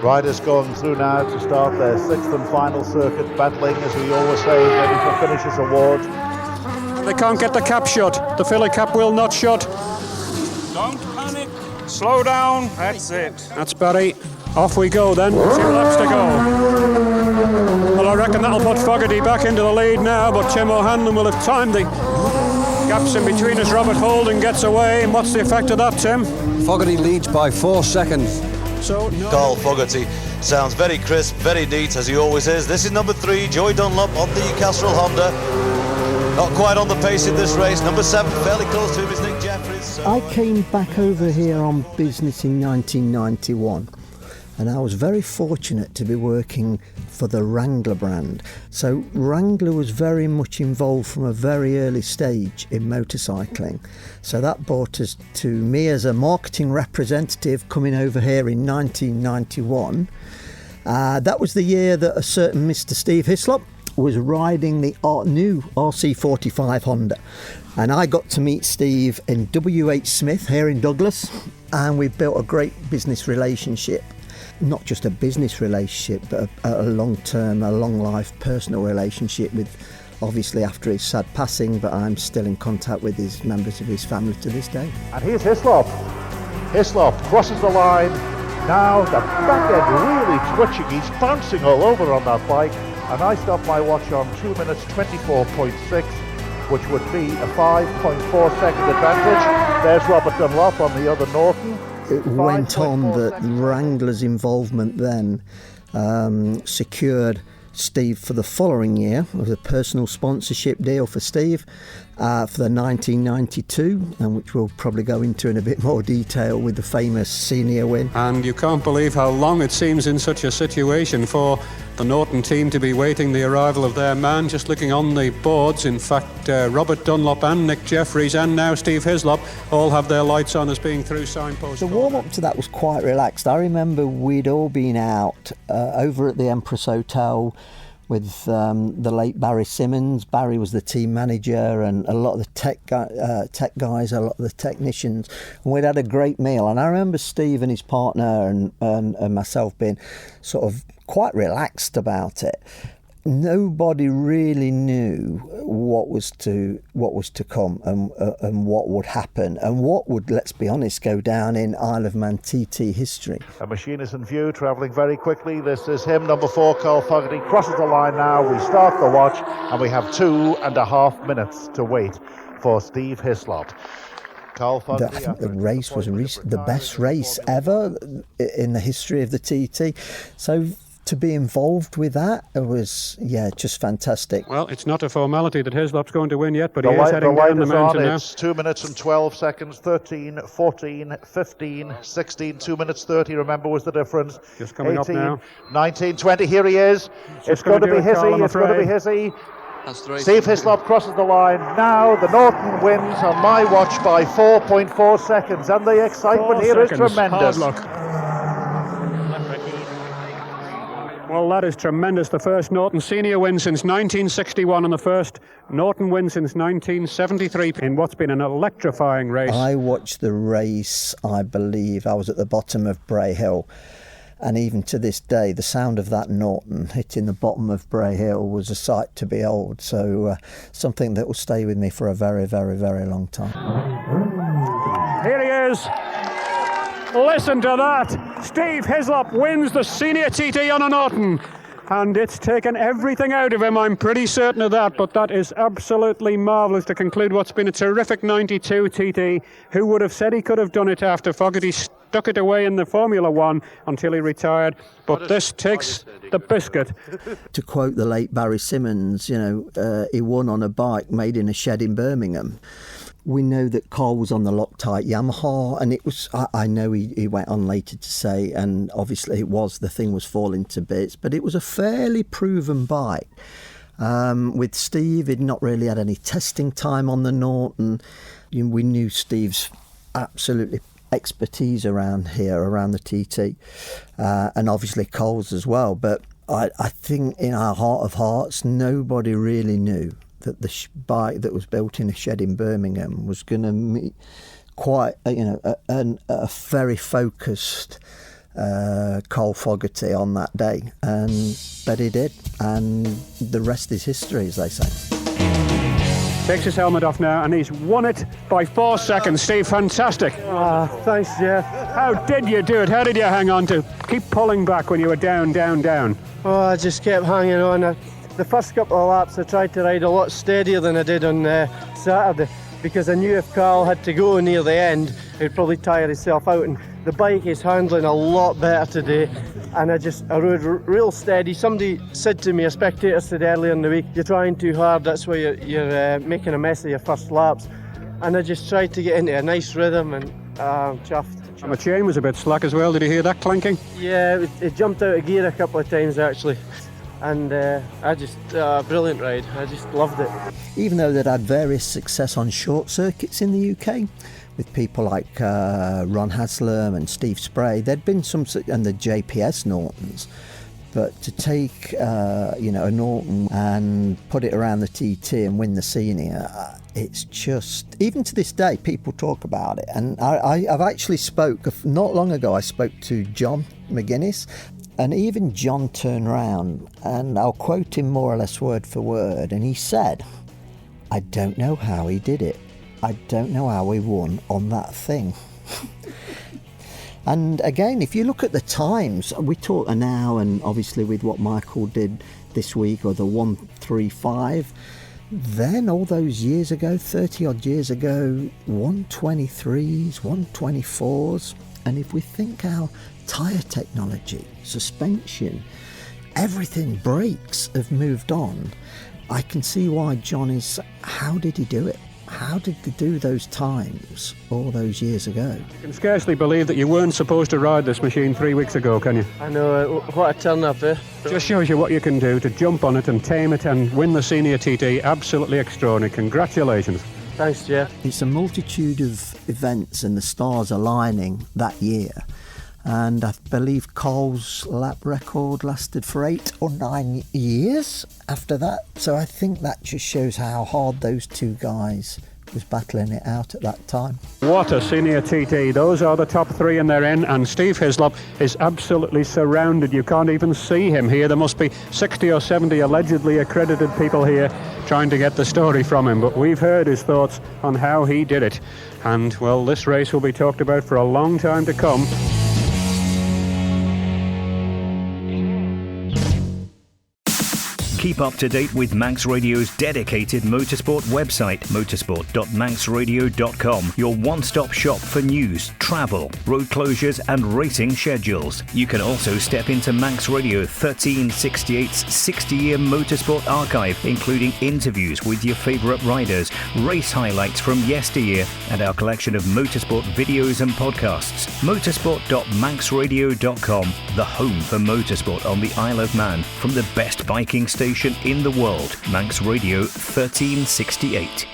Riders going through now to start their sixth and final circuit, battling, as we always say, ready for Finishers Awards. They can't get the cap shut. The filly cap will not shut. Don't panic. Slow down. That's it. That's Barry. Off we go then. 2 laps to go. Well, I reckon that'll put Fogarty back into the lead now, but Tim O'Hanlon will have timed the gaps in between as Robert Holden gets away. And what's the effect of that, Tim? Fogarty leads by 4 seconds. So no. Carl Fogarty sounds very crisp, very neat, as he always is. This is number 3, Joy Dunlop on the Castrol Honda. Not quite on the pace in this race. Number 7, fairly close to him, is Nick Jeffries. I came back over here on business in 1991, and I was very fortunate to be working for the Wrangler brand. So Wrangler was very much involved from a very early stage in motorcycling. So that brought us to me as a marketing representative coming over here in 1991. That was the year that a certain Mr. Steve Hislop was riding the new RC45 Honda, and I got to meet Steve in WH Smith here in Douglas, and we built a great business relationship. Not just a business relationship, but a long-term, a long-life personal relationship with, obviously after his sad passing, but I'm still in contact with his members of his family to this day. And here's Hislop. Hislop crosses the line. Now the back end really twitching. He's bouncing all over on that bike. And I stopped my watch on 2 minutes 24.6, which would be a 5.4 second advantage. There's Robert Dunlop on the other Norton. It went on that Wrangler's involvement then secured Steve for the following year. It was a personal sponsorship deal for Steve for the 1992, and which we'll probably go into in a bit more detail with the famous senior win. And you can't believe how long it seems in such a situation for the Norton team to be waiting the arrival of their man. Just looking on the boards, in fact, Robert Dunlop and Nick Jeffries and now Steve Hislop all have their lights on as being through signpost. The warm-up to that was quite relaxed. I remember we'd all been out over at the Empress Hotel with the late Barry Simmons. Barry was the team manager, and a lot of the tech guys, a lot of the technicians. And we'd had a great meal. And I remember Steve and his partner and myself being sort of quite relaxed about it. Nobody really knew what was to come and what would happen and what would, let's be honest, go down in Isle of Man TT history. A machine is in view, travelling very quickly. This is him, number 4, Carl Fogarty, crosses the line now. We start the watch, and we have 2.5 minutes to wait for Steve Hislop. Carl Fogarty, I think the race was the best race ever in the history of the TT. So to be involved with that, it was, just fantastic. Well, it's not a formality that Hislop's going to win yet, but he is heading down the mountain now. It's 2 minutes and 12 seconds, 13, 14, 15, 16, 2 minutes 30, remember, was the difference. Just coming 18, up now. 19, 20, here he is. It's going to be hizzy, it's going to be hizzy. Steve Hislop crosses the line. Now the Norton wins on my watch by 4.4 seconds, and the excitement here is tremendous. Hard luck. Well, that is tremendous. The first Norton Senior win since 1961 and the first Norton win since 1973 in what's been an electrifying race. I watched the race, I believe. I was at the bottom of Bray Hill. And even to this day, the sound of that Norton hitting the bottom of Bray Hill was a sight to behold. So something that will stay with me for a very, very, very long time. Here he is. Listen to that. Steve Hislop wins the Senior TT on a Norton. And it's taken everything out of him, I'm pretty certain of that. But that is absolutely marvellous to conclude what's been a terrific 92 TT. Who would have said he could have done it after Fogarty stuck it away in the Formula One until he retired? But this takes the biscuit. To quote the late Barry Simmons, he won on a bike made in a shed in Birmingham. We know that Carl was on the Loctite Yamaha, and it was, I know he went on later to say, and obviously the thing was falling to bits, but it was a fairly proven bike. With Steve, he'd not really had any testing time on the Norton. We knew Steve's absolutely expertise around the TT, and obviously Carl's as well. But I think in our heart of hearts, nobody really knew that the bike that was built in a shed in Birmingham was going to meet quite, a very focused Carl Fogarty on that day, but he did, and the rest is history, as they say. Takes his helmet off now, and he's won it by 4 seconds. Steve, fantastic. Thanks, Jeff. How did you do it? How did you hang on to keep pulling back when you were down? Oh, I just kept hanging on. The first couple of laps I tried to ride a lot steadier than I did on Saturday, because I knew if Carl had to go near the end, he'd probably tire himself out, and the bike is handling a lot better today, and I rode real steady. Somebody said to me, a spectator said earlier in the week, you're trying too hard, that's why you're making a mess of your first laps, and I just tried to get into a nice rhythm, and I'm chuffed. And the chain was a bit slack as well. Did you hear that clanking? Yeah, it jumped out of gear a couple of times actually. And brilliant ride. I just loved it. Even though they'd had various success on short circuits in the UK, with people like Ron Haslam and Steve Spray, there'd been some, and the JPS Nortons, but to take a Norton and put it around the TT and win the senior, it's just, even to this day, people talk about it. And I've actually not long ago, I spoke to John McGuinness. And even John turned round, and I'll quote him more or less word for word, and he said, I don't know how he did it. I don't know how he won on that thing. And again, if you look at the times, we talk now, and obviously with what Michael did this week, or the 135, then all those years ago, 30 odd years ago, 123s, 124s, and if we think how tyre technology, suspension, everything, brakes have moved on, I can see why John is, how did he do it? How did they do those times all those years ago? You can scarcely believe that you weren't supposed to ride this machine 3 weeks ago, can you? I know, what a turn up, eh? Just shows you what you can do to jump on it and tame it and win the senior TT. Absolutely extraordinary. Congratulations. Thanks, Jeff. It's a multitude of events and the stars aligning that year. And I believe Carl's lap record lasted for 8 or 9 years after that. So I think that just shows how hard those two guys was battling it out at that time. What a senior TT. Those are the top 3 and they're in, and Steve Hislop is absolutely surrounded. You can't even see him here. There must be 60 or 70 allegedly accredited people here trying to get the story from him, but we've heard his thoughts on how he did it. And, well, this race will be talked about for a long time to come. Keep up to date with Manx Radio's dedicated motorsport website, motorsport.manxradio.com, your one-stop shop for news, travel, road closures and racing schedules. You can also step into Manx Radio 1368's 60-year motorsport archive, including interviews with your favourite riders, race highlights from yesteryear, and our collection of motorsport videos and podcasts. motorsport.manxradio.com, the home for motorsport on the Isle of Man, from the best biking station in the world, Manx Radio 1368.